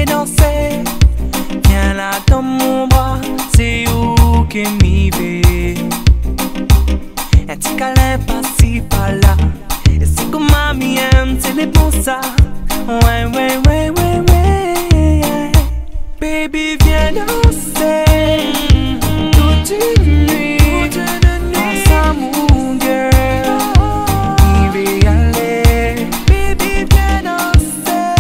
danser, danser. Viens là dans mon bras, c'est où que m'y vais. Un petit câlin par-ci par-là. Et c'est comme mamie aime, c'est les bons ça. Ouais, ouais, ouais, ouais, ouais. Baby, viens danser toute une nuit. Ensemble, mon girl, il veut y aller. Baby, viens danser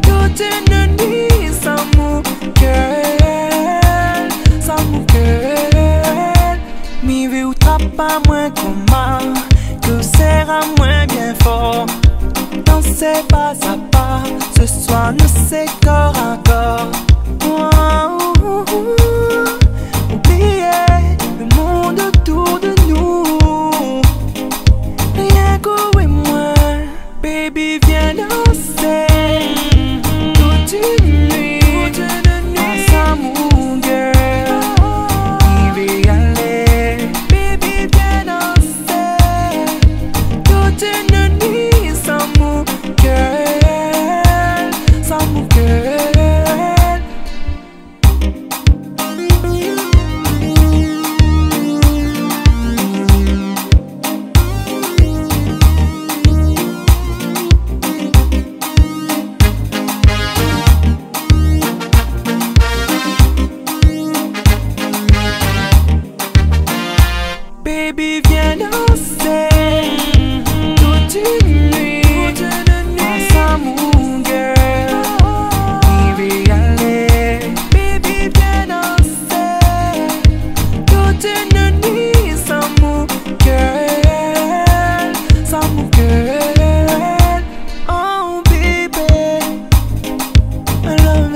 toute une nuit sans mon girl, sans mon girl. Mi veut ou trappe à moins comment, que sera moins bien fort. Danser pas à pas, ce soir nous c'est corps à corps. Oubliez le monde autour de nous. Rien qu'au et moi, baby viens danser toute une nuit. Ensemble mon girl, il veut y aller. Baby viens danser toute une nuit sans mon girl, sans mon girl. Baby viens danser toute une nuit. Ensemble mon girl, il veut y aller. Baby viens danser toute une nuit sans mon girl, sans mon girl. Oh baby, I love